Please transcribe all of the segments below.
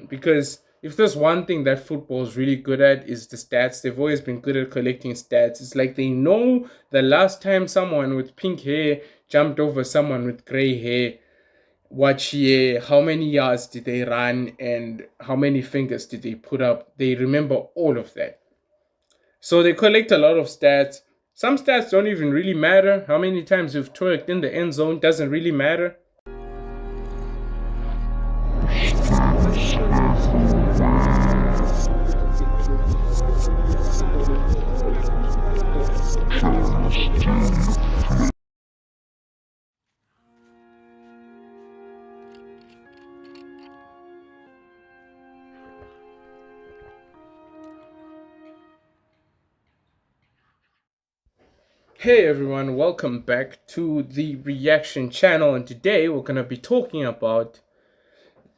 because if there's one thing that football is really good at is the stats. They've always been good at collecting stats. It's like they know the last time someone with pink hair jumped over someone with gray hair, what year, how many yards did they run, and how many fingers did they put up. They remember all of that. So they collect a lot of stats. Some stats don't even really matter. How many times you've twerked in the end zone doesn't really matter. Hey everyone, welcome back to the reaction channel, and today we're gonna be talking about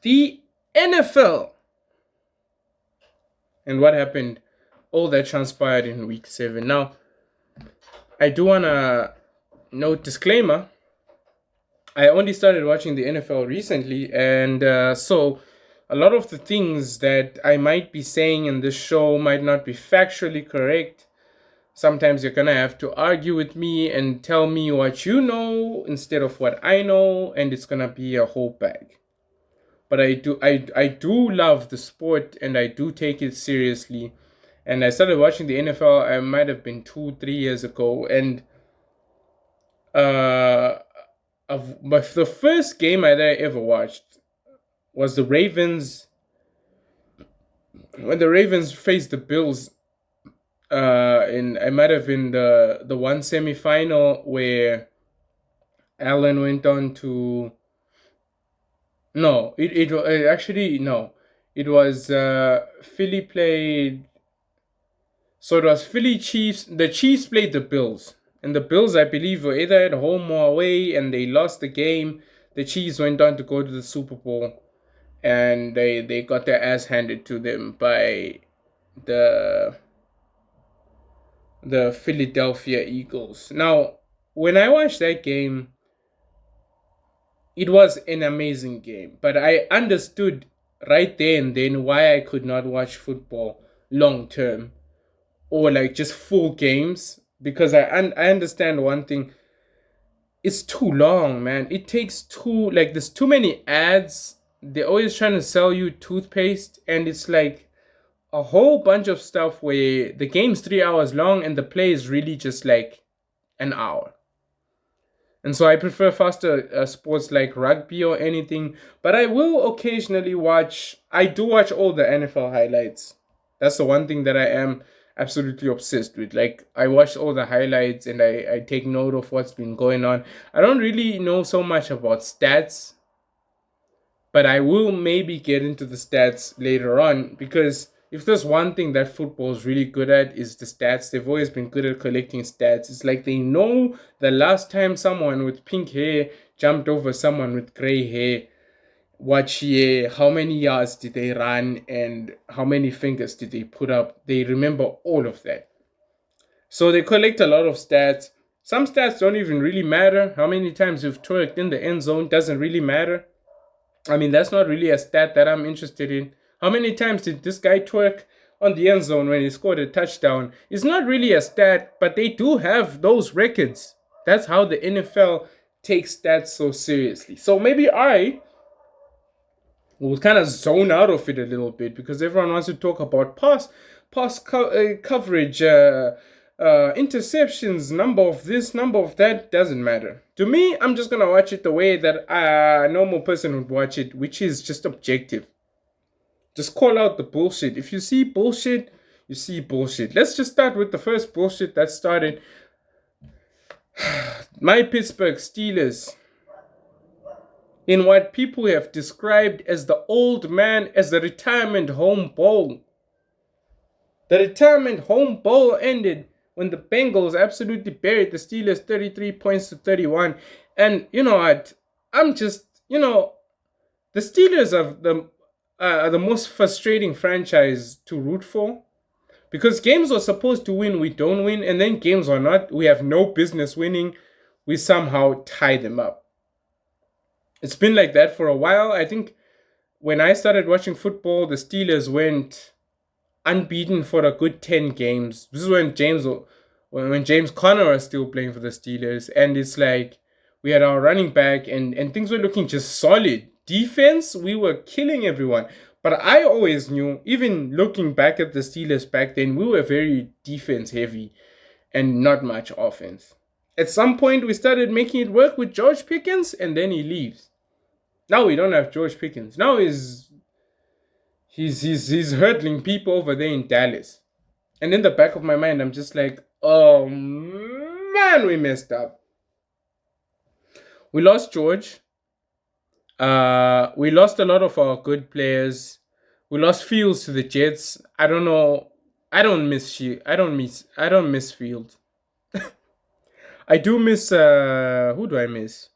the NFL and what happened, all that transpired in week 7. Now, I do wanna note disclaimer, I only started watching the NFL recently, and so a lot of the things that I might be saying in this show might not be factually correct. Sometimes you're gonna have to argue with me and tell me what you know instead of what I know, and it's gonna be a whole bag. But I do love the sport, and I do take it seriously. And I started watching the NFL. I might have been 2-3 years ago, and the first game that I ever watched was the Ravens, when the Ravens faced the Bills. In I might have been the one semifinal where Allen went on to. No, it actually no, it was Philly played. So it was Philly Chiefs. The Chiefs played the Bills, and the Bills, I believe, were either at home or away, and they lost the game. The Chiefs went on to go to the Super Bowl, and they got their ass handed to them by the the Philadelphia Eagles. Now, when I watched that game, it was an amazing game, but I understood right there and then why I could not watch football long term or like just full games, because I understand one thing. It's too long, man. It takes too, like, there's too many ads. They're always trying to sell you toothpaste, and it's like a whole bunch of stuff where the game's 3 hours long and the play is really just like an hour. And so I prefer faster sports like rugby or anything, but I will occasionally watch. I do watch all the NFL highlights. That's the one thing that I am absolutely obsessed with. Like, I watch all the highlights and I take note of what's been going on. I don't really know so much about stats, but I will maybe get into the stats later on, because if there's one thing that football is really good at is the stats. They've always been good at collecting stats. It's like they know the last time someone with pink hair jumped over someone with gray hair, what year, how many yards did they run, and how many fingers did they put up. They remember all of that. So they collect a lot of stats. Some stats don't even really matter. How many times you've twerked in the end zone doesn't really matter. I mean, that's not really a stat that I'm interested in. How many times did this guy twerk on the end zone when he scored a touchdown? It's not really a stat, but they do have those records. That's how the NFL takes stats so seriously. So maybe I will kind of zone out of it a little bit, because everyone wants to talk about coverage, interceptions, number of this, number of that. Doesn't matter to me. I'm just gonna watch it the way that a normal person would watch it, which is just objective. Just call out the bullshit. If you see bullshit, you see bullshit. Let's just start with the first bullshit that started. My Pittsburgh Steelers, in what people have described as the old man, as the retirement home bowl. The retirement home bowl ended when the Bengals absolutely buried the Steelers 33 points to 31. And you know what? I'm just, the Steelers are the most frustrating franchise to root for, because games are supposed to win, we don't win, and then games are not, we have no business winning, we somehow tie them up. It's been like that for a while. I think when I started watching football, the Steelers went unbeaten for a good 10 games. This is when James Conner was still playing for the Steelers, and it's like we had our running back, and things were looking just solid. Defense, we were killing everyone. But I always knew, even looking back at the Steelers back then, we were very defense heavy and not much offense. At some point, we started making it work with George Pickens, and then he leaves. Now we don't have George Pickens. Now he's hurdling people over there in Dallas. And in the back of my mind, I'm just like, oh man, we messed up. We lost George. We lost a lot of our good players. We lost Fields to the Jets. I don't know. I don't miss Fields. I do miss who do I miss?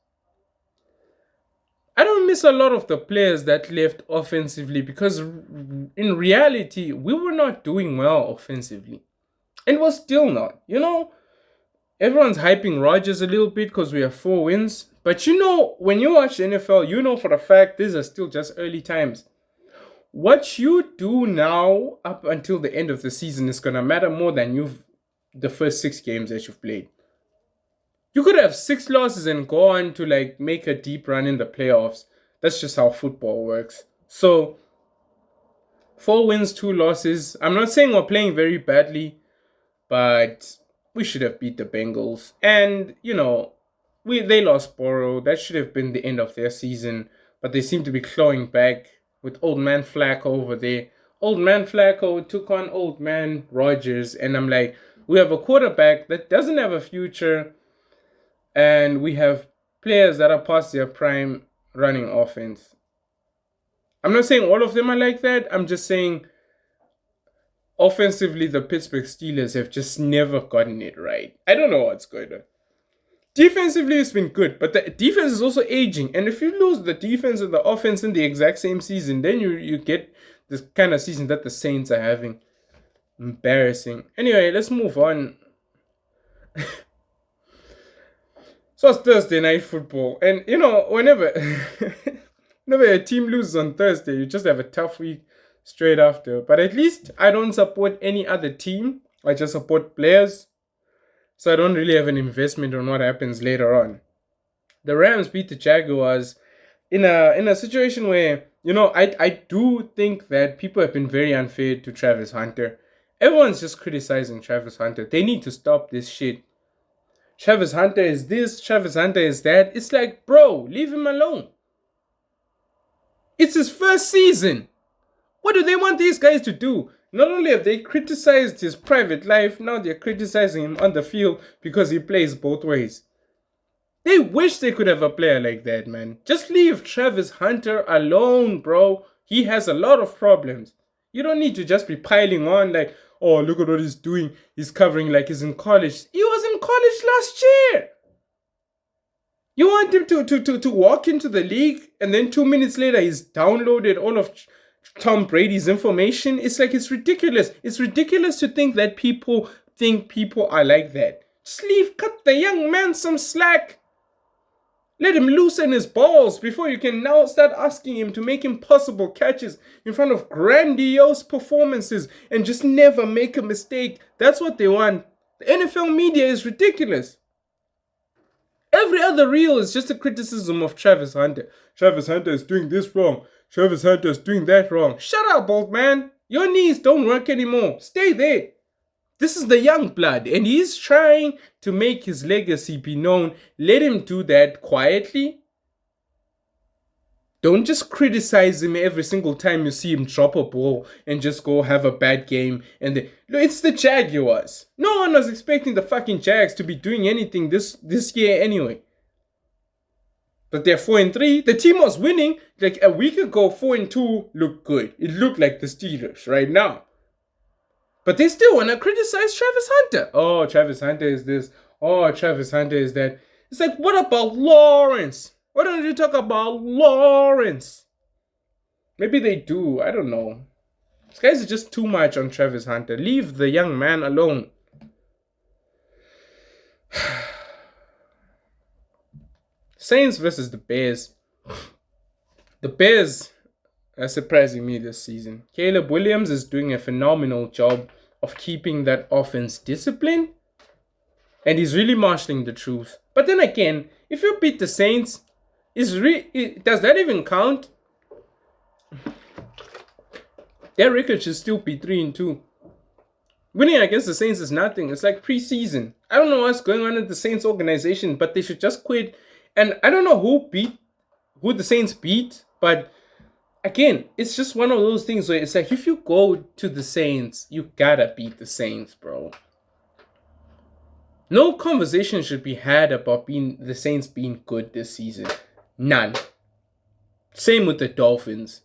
I don't miss a lot of the players that left offensively because in reality, we were not doing well offensively. And we're still not. Everyone's hyping Rodgers a little bit because we have 4 wins. But when you watch the NFL, you know for a fact these are still just early times. What you do now up until the end of the season is going to matter more than the first 6 games that you've played. You could have 6 losses and go on to make a deep run in the playoffs. That's just how football works. So 4 wins, 2 losses. I'm not saying we're playing very badly, but we should have beat the Bengals. And they lost Burrow. That should have been the end of their season, but they seem to be clawing back with old man Flacco over there. Old man Flacco took on old man Rodgers, and I'm like, we have a quarterback that doesn't have a future, and we have players that are past their prime running offense. I'm not saying all of them are like that. I'm just saying offensively, the Pittsburgh Steelers have just never gotten it right. I don't know what's going on. Defensively, it's been good, but the defense is also aging. And if you lose the defense and the offense in the exact same season, then you get this kind of season that the Saints are having. Embarrassing. Anyway, let's move on. So it's Thursday night football. And, whenever a team loses on Thursday, you just have a tough week straight after. But at least I don't support any other team. I just support players. So I don't really have an investment on what happens later on. The Rams beat the Jaguars in a situation where, I do think that people have been very unfair to Travis Hunter. Everyone's just criticizing Travis Hunter. They need to stop this shit. Travis Hunter is this, Travis Hunter is that. It's like, bro, leave him alone. It's his first season. What do they want these guys to do? Not only have they criticized his private life, now they're criticizing him on the field because he plays both ways. They wish they could have a player like that, man. Just leave Travis Hunter alone, bro. He has a lot of problems. You don't need to just be piling on like, oh, look at what he's doing. He's covering like he's in college. He was in college last year. You want him to walk into the league and then 2 minutes later he's downloaded all of Tom Brady's information? It's like, it's ridiculous. It's ridiculous to think that people think people are like that. Just cut the young man some slack. Let him loosen his balls before you can now start asking him to make impossible catches in front of grandiose performances and just never make a mistake. That's what they want. The NFL media is ridiculous. Every other reel is just a criticism of Travis Hunter. Travis Hunter is doing this wrong. Travis Hunter is doing that wrong. Shut up, old man. Your knees don't work anymore. Stay there. This is the young blood, and he's trying to make his legacy be known. Let him do that quietly. Don't just criticize him every single time you see him drop a ball and just go have a bad game. And it's the Jaguars. No one was expecting the fucking Jags to be doing anything this year anyway. But they're 4-3. The team was winning like a week ago. 4-2 looked good. It looked like the Steelers right now. But they still want to criticize Travis Hunter. Oh, Travis Hunter is this. Oh, Travis Hunter is that. It's like, what about Lawrence? Why don't you talk about Lawrence? Maybe they do. I don't know. These guys are just too much on Travis Hunter. Leave the young man alone. Saints versus the Bears. The Bears surprising me this season. Caleb Williams is doing a phenomenal job of keeping that offense disciplined, and he's really marshalling the truth. But then again, if you beat the Saints, does that even count? Their record should still be 3-2. Winning against the Saints is nothing. It's like preseason. I don't know what's going on in the Saints organization, but they should just quit. And I don't know who the Saints beat, but again, it's just one of those things where it's like if you go to the Saints, you gotta beat the Saints, bro. No conversation should be had about the Saints being good this season. None. Same with the Dolphins.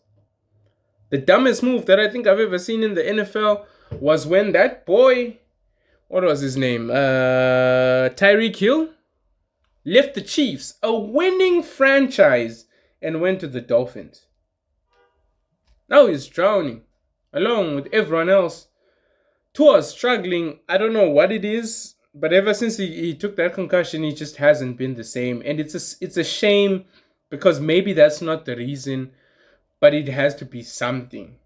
The dumbest move that I think I've ever seen in the NFL was when that boy, what was his name? Tyreek Hill, left the Chiefs, a winning franchise, and went to the Dolphins. Now he's drowning, along with everyone else. Tua's struggling. I don't know what it is, but ever since he took that concussion, he just hasn't been the same. And it's a shame because maybe that's not the reason, but it has to be something.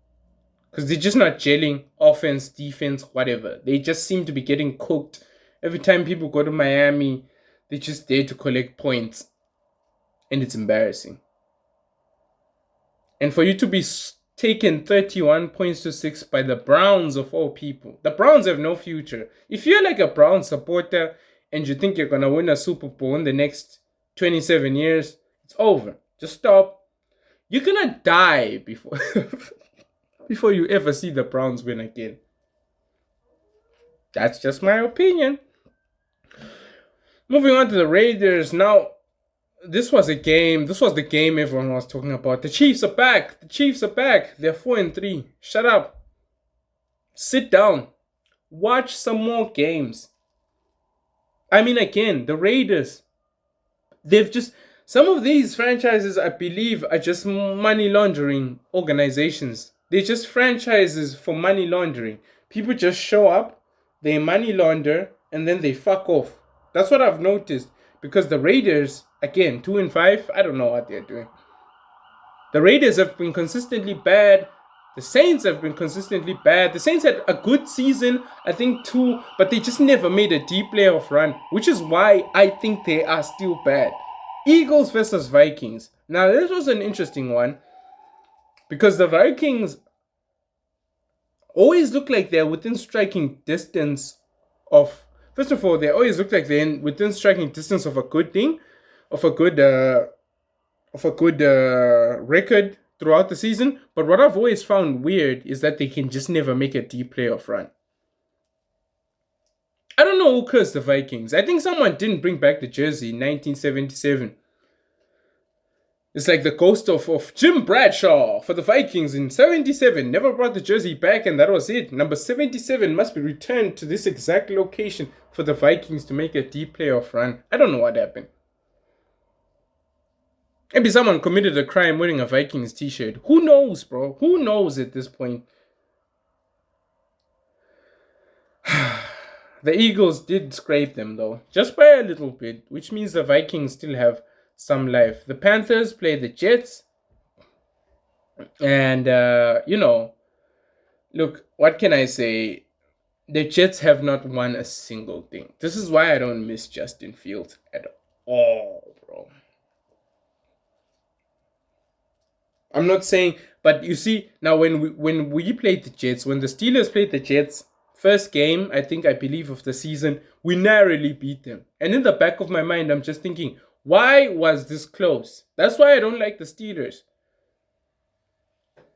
Because they're just not gelling, offense, defense, whatever. They just seem to be getting cooked. Every time people go to Miami, they're just there to collect points. And it's embarrassing. And for you to be taken 31 points to 6 by the Browns of all people. The Browns have no future. If you're like a Browns supporter and you think you're going to win a Super Bowl in the next 27 years, it's over. Just stop. You're going to die before before you ever see the Browns win again. That's just my opinion. Moving on to the Raiders. Now, this was the game everyone was talking about. The Chiefs are back. They're 4-3. Shut up. Sit down. Watch some more games. I mean, again, the Raiders. Some of these franchises, I believe, are just money laundering organizations. They're just franchises for money laundering. People just show up, they money launder, and then they fuck off. That's what I've noticed. Because the Raiders, again, 2-5, I don't know what they're doing. The Raiders have been consistently bad. The Saints have been consistently bad. The Saints had a good season, I think 2, but they just never made a deep playoff run, which is why I think they are still bad. Eagles versus Vikings. Now, this was an interesting one because the Vikings always look like they're within striking distance of... First of all, they always look like they're within striking distance of a good thing, of a good record throughout the season. But what I've always found weird is that they can just never make a deep playoff run. I don't know who cursed the Vikings. I think someone didn't bring back the jersey in 1977. It's like the ghost of Jim Bradshaw for the Vikings in 77. Never brought the jersey back, and that was it. Number 77 must be returned to this exact location for the Vikings to make a deep playoff run. I don't know what happened. Maybe someone committed a crime wearing a Vikings t-shirt. Who knows, bro? Who knows at this point? The Eagles did scrape them, though. Just by a little bit, which means the Vikings still have some life. The Panthers play the Jets. And, look, what can I say? The Jets have not won a single thing. This is why I don't miss Justin Fields at all, bro. I'm not saying, but you see, now when we played the Jets, when the Steelers played the Jets, first game, I believe, of the season, we narrowly beat them. And in the back of my mind, I'm just thinking, why was this close? That's why I don't like the Steelers.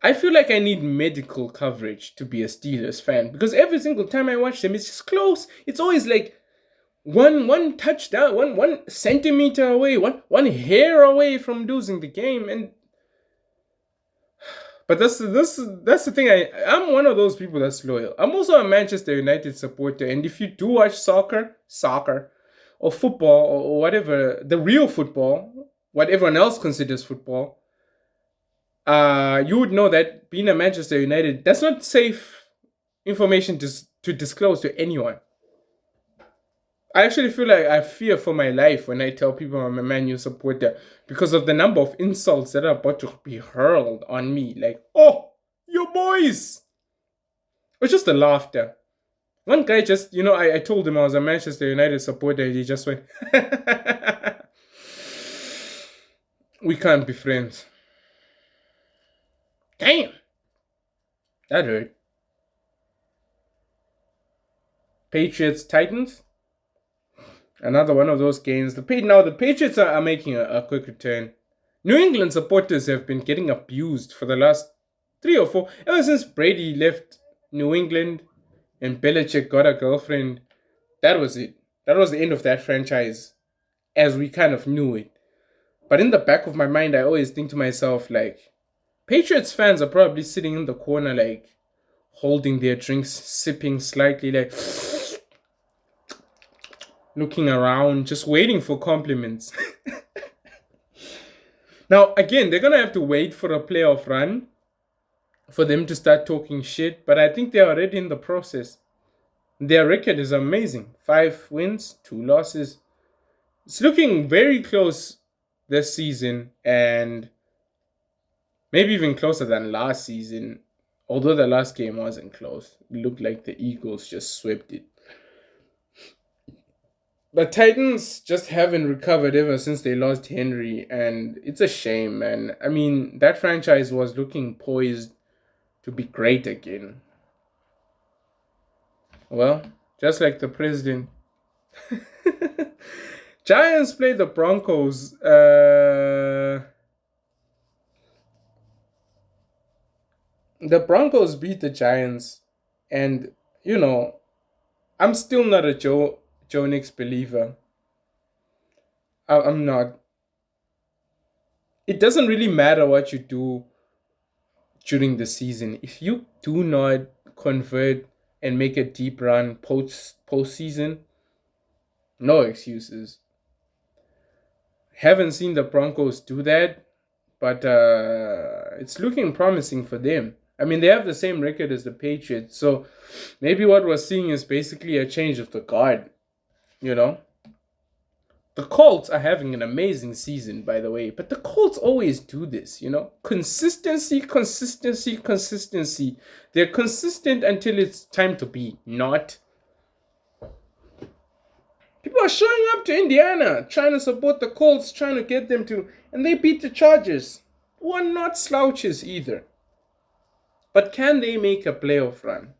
I feel like I need medical coverage to be a Steelers fan because every single time I watch them, it's just close. It's always like one touchdown, one centimeter away, one hair away from losing the game. And but that's the thing. I'm one of those people that's loyal. I'm also a Manchester United supporter, and if you do watch soccer, or football, or whatever, the real football, what everyone else considers football, you would know that being a Manchester United, that's not safe information to disclose to anyone. I actually feel like I fear for my life when I tell people I'm a Man U supporter because of the number of insults that are about to be hurled on me. Like, oh, your boys! Or just the laughter. One guy just, I told him I was a Manchester United supporter. He just went, we can't be friends. Damn! That hurt. Patriots, Titans. Another one of those games. The Patriots are making a quick return. New England supporters have been getting abused for the last 3 or 4, ever since Brady left New England and Belichick got a girlfriend. That was it. That was the end of that franchise as we kind of knew it. But in the back of my mind, I always think to myself, like, Patriots fans are probably sitting in the corner, like, holding their drinks, sipping slightly, like, looking around, just waiting for compliments. Now, again, they're going to have to wait for a playoff run for them to start talking shit, but I think they're already in the process. Their record is amazing. 5 wins, 2 losses. It's looking very close this season, and maybe even closer than last season. Although the last game wasn't close. It looked like the Eagles just swept it. The Titans just haven't recovered ever since they lost Henry, and it's a shame, man. I mean, that franchise was looking poised to be great again. Well, just like the president. Giants play the Broncos. The Broncos beat the Giants, and I'm still not a Joe Nix believer. I'm not. It doesn't really matter what you do during the season if you do not convert and make a deep run postseason. No excuses. Haven't seen the Broncos do that, but it's looking promising for them. I mean, they have the same record as the Patriots, so maybe what we're seeing is basically a change of the guard. You know, the Colts are having an amazing season, by the way, but the Colts always do this. Consistency, consistency, consistency. They're consistent until it's time to be not. People are showing up to Indiana, trying to support the Colts, trying to get them to, and they beat the Chargers, who are not slouches either. But can they make a playoff run?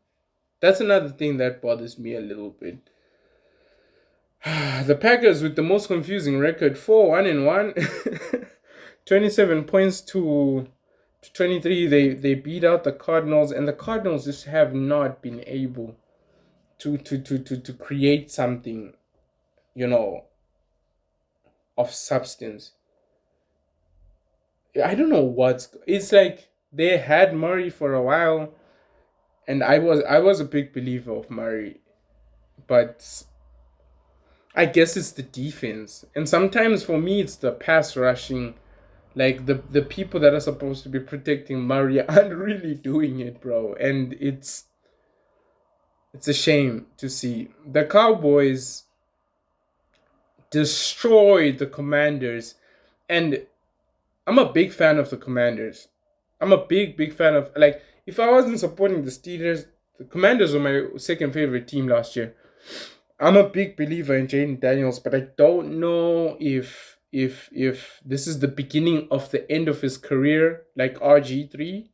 That's another thing that bothers me a little bit. The Packers with the most confusing record, 4-1-1, 27 points to 23. They beat out the Cardinals, and the Cardinals just have not been able to create something, of substance. I don't know it's like they had Murray for a while, and I was a big believer of Murray, but I guess it's the defense. And sometimes for me it's the pass rushing. Like the people that are supposed to be protecting Murray aren't really doing it, bro. And it's a shame to see. The Cowboys destroyed the Commanders, and I'm a big fan of the Commanders. I'm a big fan of, like, if I wasn't supporting the Steelers, the Commanders were my second favorite team last year. I'm a big believer in Jaden Daniels, but I don't know if this is the beginning of the end of his career, like RG3.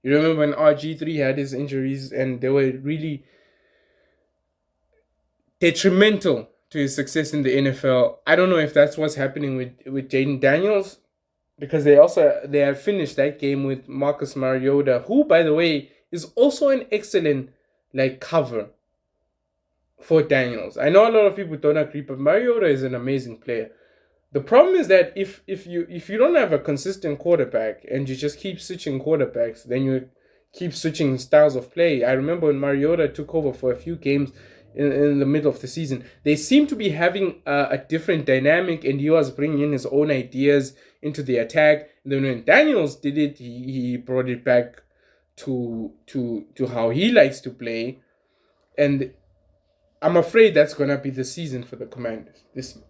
You remember when RG3 had his injuries and they were really detrimental to his success in the NFL. I don't know if that's what's happening with Jaden Daniels, because they have finished that game with Marcus Mariota, who, by the way, is also an excellent, like, cover for Daniels. I know a lot of people don't agree, but Mariota is an amazing player. The problem is that if you don't have a consistent quarterback and you just keep switching quarterbacks, then you keep switching styles of play. I remember when Mariota took over for a few games in the middle of the season, they seemed to be having a different dynamic, and he was bringing in his own ideas into the attack. And then when Daniels did it, he brought it back to how he likes to play, and I'm afraid that's gonna be the season for the Commanders this year.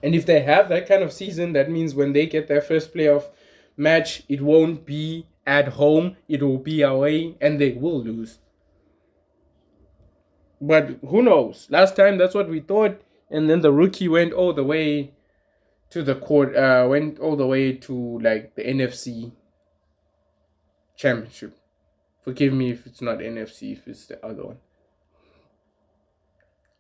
And if they have that kind of season, that means when they get their first playoff match, it won't be at home, it will be away, and they will lose. But who knows? Last time, that's what we thought, and then the rookie went all the way to the court. Went all the way to like the NFC Championship. Forgive me if it's not NFC, if it's the other one.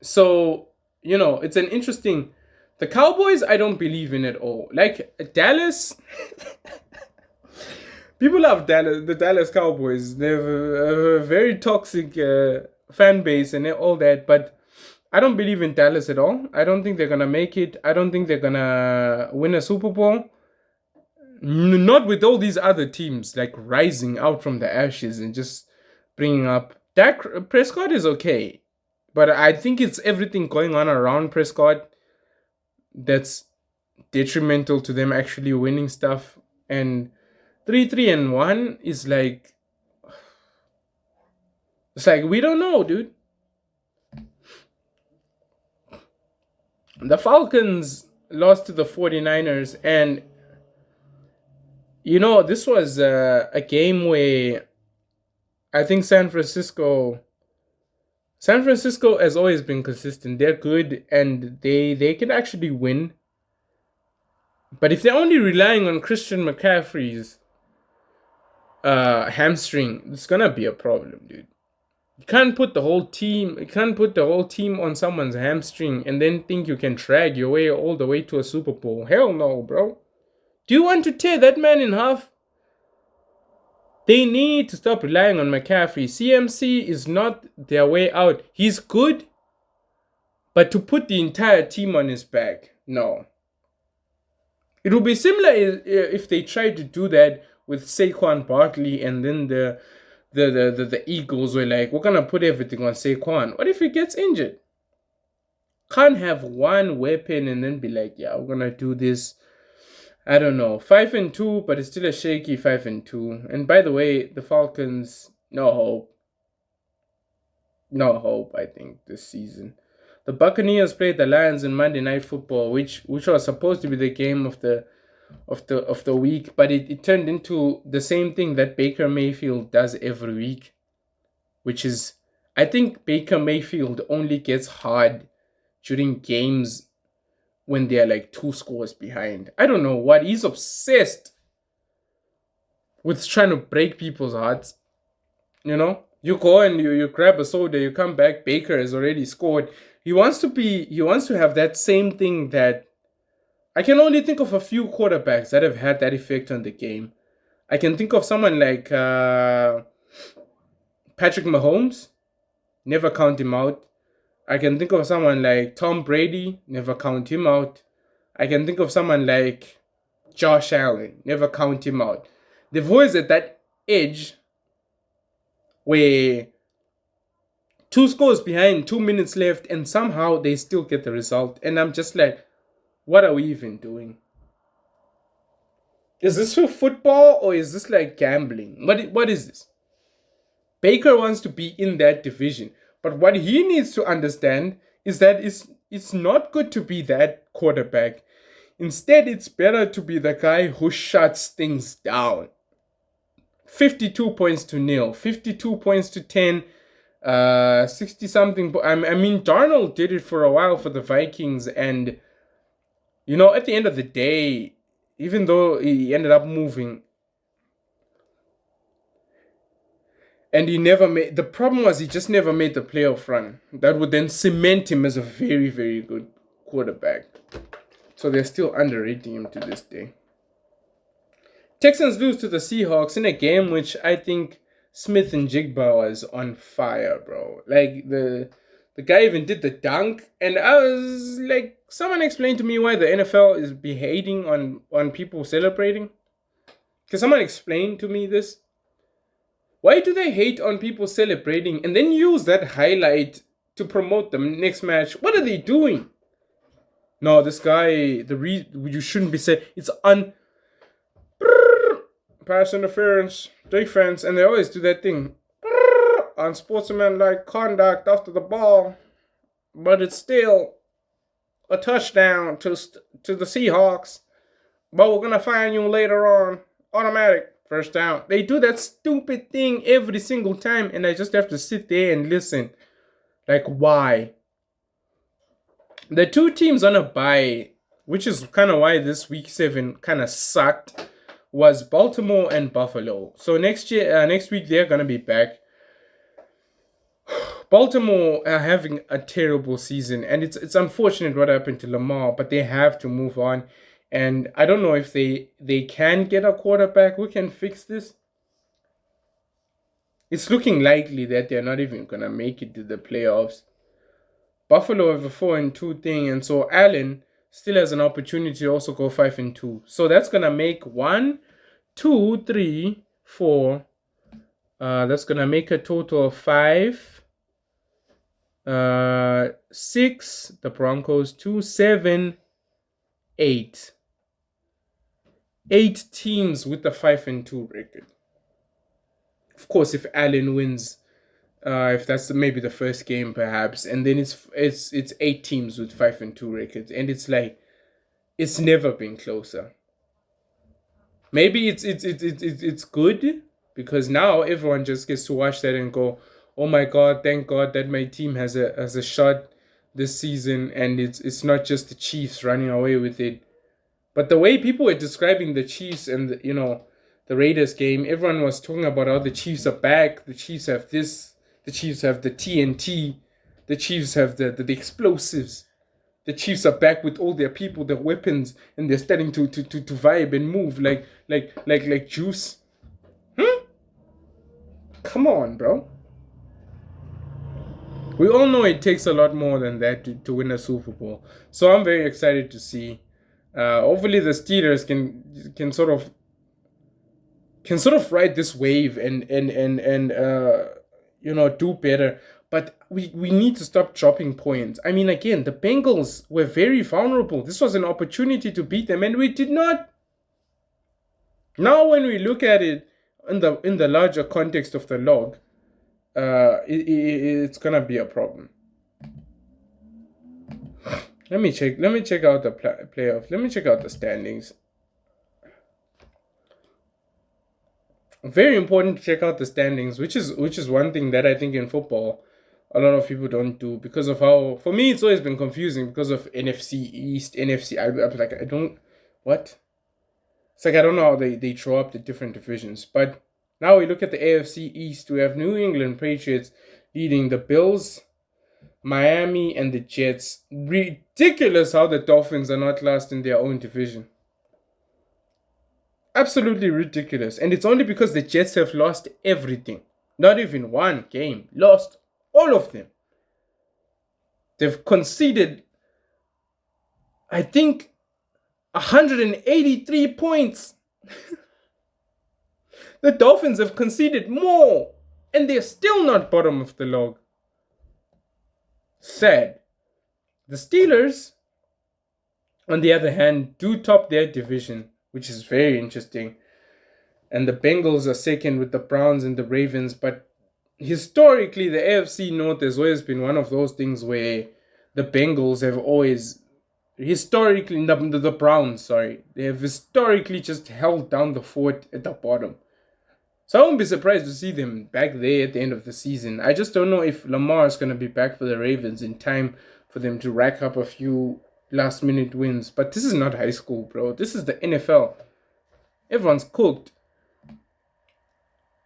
So it's an interesting. The Cowboys, I don't believe in at all. Like Dallas, people love Dallas. The Dallas Cowboys. They have a very toxic fan base and all that, but I don't believe in Dallas at all. I don't think they're gonna make it. I don't think they're gonna win a Super Bowl. Not with all these other teams like rising out from the ashes and just bringing up. Dak Prescott is okay, but I think it's everything going on around Prescott that's detrimental to them actually winning stuff. And 3-3-1 is like, it's like we don't know, dude. The Falcons lost to the 49ers, and this was a game where I think San Francisco has always been consistent. They're good, and they can actually win. But if they're only relying on Christian McCaffrey's hamstring, it's gonna be a problem, dude. You can't put the whole team. On someone's hamstring and then think you can drag your way all the way to a Super Bowl. Hell no, bro. Do you want to tear that man in half? They need to stop relying on McCaffrey. CMC is not their way out. He's good, but to put the entire team on his back, no. It would be similar if they tried to do that with Saquon Barkley, and then the Eagles were like, we're gonna put everything on Saquon. What if he gets injured? Can't have one weapon and then be like, yeah, we're gonna do this. I don't know, 5-2, but it's still a shaky 5-2. And by the way, the Falcons, no hope. I think this season. The Buccaneers played the Lions in Monday Night Football, which was supposed to be the game of the week, but it turned into the same thing that Baker Mayfield does every week, which is, I think Baker Mayfield only gets hard during games when they're like 2 scores behind. I don't know what. He's obsessed with trying to break people's hearts. You go and you grab a soda, you come back, Baker has already scored. He wants to have that same thing that I can only think of a few quarterbacks that have had that effect on the game. I can think of someone like Patrick Mahomes, never count him out. I can think of someone like Tom Brady, never count him out. I can think of someone like Josh Allen, never count him out. They've always at that edge where 2 scores behind, 2 minutes left, and somehow they still get the result. And I'm just like, what are we even doing? Is this for football or is this like gambling? What is this? Baker wants to be in that division. But what he needs to understand is that it's not good to be that quarterback. Instead, it's better to be the guy who shuts things down. 52 points to 0, 52 points to 10, 60 something. I mean, Darnold did it for a while for the Vikings, and at the end of the day, even though he ended up moving, and he never made, the problem was he just never made the playoff run. That would then cement him as a very, very good quarterback. So they're still underrating him to this day. Texans lose to the Seahawks in a game which I think Smith and Jigba was on fire, bro. Like the guy even did the dunk, and I was like, someone explain to me why the NFL is hating on people celebrating. Can someone explain to me this? Why do they hate on people celebrating and then use that highlight to promote the next match? What are they doing? No, this guy, you shouldn't be saying, it's pass interference, defense, and they always do that thing. unsportsmanlike conduct after the ball, but it's still a touchdown to the Seahawks. But we're gonna find you later on. Automatic first down. They do that stupid thing every single time, and I just have to sit there and listen. Like, why? The two teams on a bye, which is kind of why this week 7 kind of sucked, was Baltimore and Buffalo. So next week they're gonna be back. Baltimore are having a terrible season, and it's unfortunate what happened to Lamar, but they have to move on. And I don't know if they can get a quarterback who can fix this. It's looking likely that they're not even gonna make it to the playoffs. Buffalo have a 4-2 thing, and so Allen still has an opportunity to also go 5-2. So that's gonna make 1, 2, 3, 4. That's gonna make a total of 5. 6. The Broncos 2, 7, 8. 8 teams with the 5-2 record. Of course, if Allen wins, if that's maybe the first game, perhaps, and then it's 8 teams with 5-2 records, and it's like it's never been closer. Maybe it's good because now everyone just gets to watch that and go, "Oh my God, thank God that my team has a shot this season, and it's not just the Chiefs running away with it." But the way people were describing the Chiefs and the Raiders game, everyone was talking about how the Chiefs are back. The Chiefs have this. The Chiefs have the TNT. The Chiefs have the explosives. The Chiefs are back with all their people, their weapons, and they're starting to vibe and move like juice. Come on, bro. We all know it takes a lot more than that to win a Super Bowl. So I'm very excited to see. Hopefully the Steelers can sort of ride this wave and do better. But we need to stop dropping points. I mean, again, the Bengals were very vulnerable. This was an opportunity to beat them, and we did not. Now, when we look at it in the larger context of the log, it's gonna be a problem. Let me check out the playoff. Let me check out the standings. Very important to check out the standings, which is one thing that I think in football a lot of people don't do because of how, for me, it's always been confusing because of NFC East, NFC. I'm like, I don't, what? It's like I don't know how they draw up the different divisions. But now we look at the AFC East. We have New England Patriots leading the Bills, Miami, and the Jets. Ridiculous how the Dolphins are not last in their own division. Absolutely ridiculous. And it's only because the Jets have lost everything. Not even one game. Lost all of them. They've conceded, I think, 183 points. The Dolphins have conceded more. And they're still not bottom of the log. Sad. The Steelers, on the other hand, do top their division, which is very interesting. And the Bengals are second with the Browns and the Ravens. But historically, the AFC North has always been one of those things where the Bengals have always, historically, the Browns, they have historically just held down the fort at the bottom. So I won't be surprised to see them back there at the end of the season. I just don't know if Lamar is going to be back for the Ravens in time for them to rack up a few last-minute wins. But this is not high school, bro. This is the NFL. Everyone's cooked.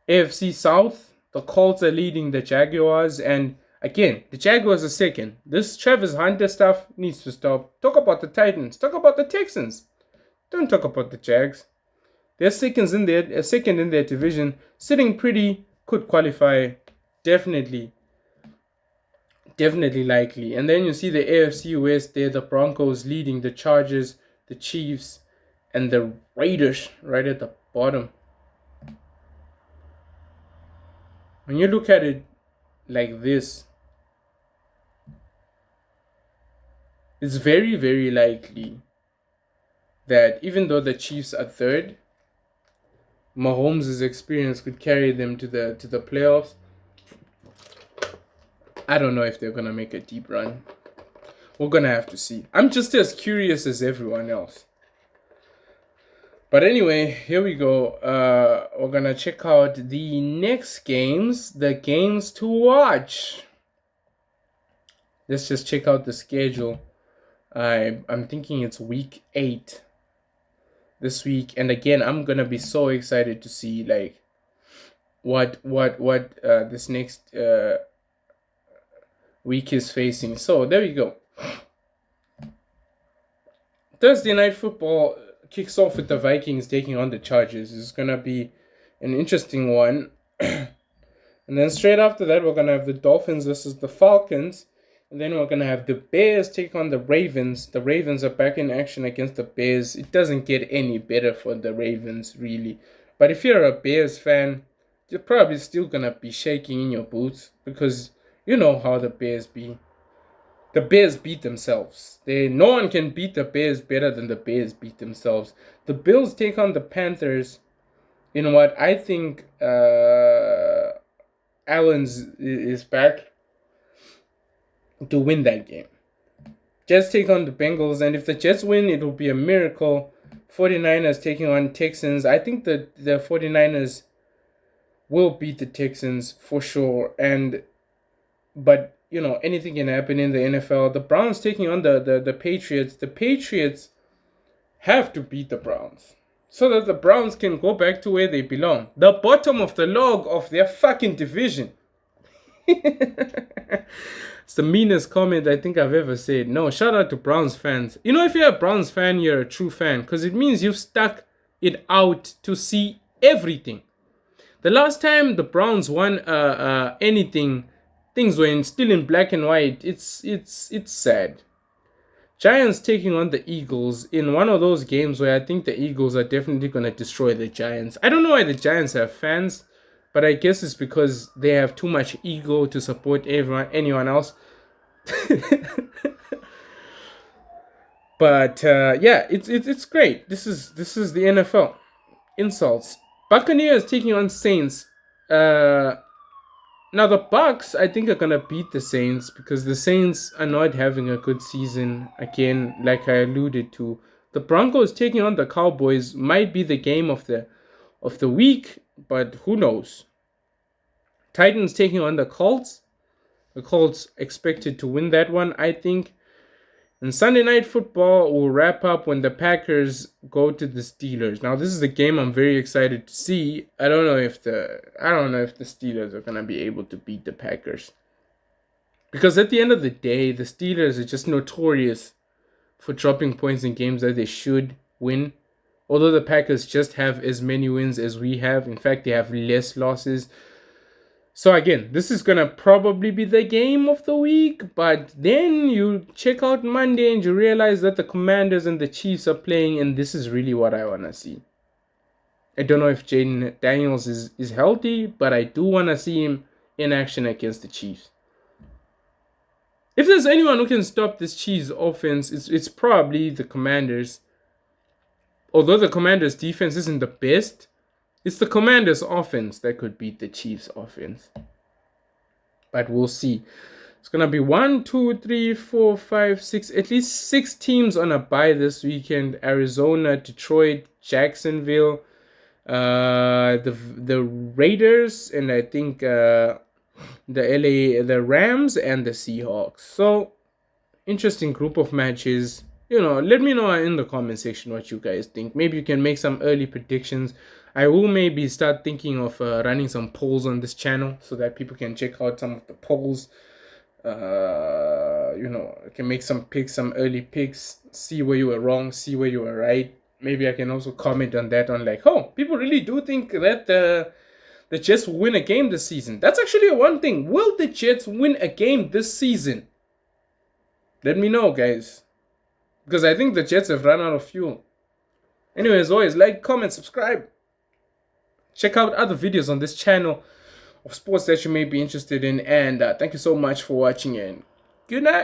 AFC South, the Colts are leading the Jaguars. And again, the Jaguars are second. This Travis Hunter stuff needs to stop. Talk about the Titans. Talk about the Texans. Don't talk about the Jags. They're second in their division. Sitting pretty. Could qualify. Definitely likely. And then you see the AFC West there. The Broncos leading the Chargers, the Chiefs, and the Raiders right at the bottom. When you look at it like this, it's very, very likely that even though the Chiefs are third, Mahomes' experience could carry them to the playoffs. I don't know if they're gonna make a deep run. We're gonna have to see. I'm just as curious as everyone else. But anyway, here we go. We're gonna check out the next games, the games to watch. Let's just check out the schedule. I'm thinking it's week 8 this week, and again, I'm gonna be so excited to see like what this next week is facing. So there we go. Thursday night football kicks off with the Vikings taking on the Chargers. It's gonna be an interesting one. And then straight after that, we're gonna have the Dolphins versus the Falcons. And then we're going to have the Bears take on the Ravens. The Ravens are back in action against the Bears. It doesn't get any better for the Ravens, really. But if you're a Bears fan, you're probably still going to be shaking in your boots because you know how the Bears be. The Bears beat themselves. No one can beat the Bears better than the Bears beat themselves. The Bills take on the Panthers in what I think Allen's is back to win that game. Jets take on the Bengals, and if the Jets win, it will be a miracle. 49ers taking on Texans. I think that the 49ers will beat the Texans for sure. But you know, anything can happen in the NFL. The Browns taking on the Patriots. The Patriots have to beat the Browns so that the Browns can go back to where they belong. The bottom of the log of their fucking division. It's the meanest comment I think I've ever said. No, shout out to Browns fans. You know, if you're a Browns fan, you're a true fan because it means you've stuck it out to see everything. The last time the Browns won anything, things were still in black and white. It's sad. Giants taking on the Eagles in one of those games where I think the Eagles are definitely going to destroy the Giants. I don't know why the Giants have fans, but I guess it's because they have too much ego to support anyone else. But yeah, it's great. This is the NFL. Insults. Buccaneers taking on Saints. Now the Bucs I think are gonna beat the Saints because the Saints are not having a good season again, like I alluded to. The Broncos taking on the Cowboys might be the game of the week, but who knows? Titans taking on the Colts. The Colts expected to win that one, I think. And Sunday Night Football will wrap up when the Packers go to the Steelers. Now this is a game I'm very excited to see. I don't know if the Steelers are gonna be able to beat the Packers. Because at the end of the day, the Steelers are just notorious for dropping points in games that they should win. Although the Packers just have as many wins as we have. In fact, they have less losses. So again, this is going to probably be the game of the week. But then you check out Monday and you realize that the Commanders and the Chiefs are playing. And this is really what I want to see. I don't know if Jaden Daniels is healthy, but I do want to see him in action against the Chiefs. If there's anyone who can stop this Chiefs offense, it's probably the Commanders. Although the Commanders' defense isn't the best, it's the Commanders' offense that could beat the Chiefs' offense. But we'll see. It's going to be 1, 2, 3, 4, 5, 6, at least 6 teams on a bye this weekend. Arizona, Detroit, Jacksonville, the Raiders, and I think the Rams and the Seahawks. So, interesting group of matches. You know, let me know in the comment section what you guys think. Maybe you can make some early predictions. I will maybe start thinking of running some polls on this channel so that people can check out some of the polls. You know, I can make some picks, some early picks, see where you were wrong, see where you were right. Maybe I can also comment on that on like, oh, people really do think that the Jets will win a game this season. That's actually one thing. Will the Jets win a game this season? Let me know, guys. Because I think the Jets have run out of fuel. Anyway, as always, like, comment, subscribe. Check out other videos on this channel of sports that you may be interested in. And thank you so much for watching and good night.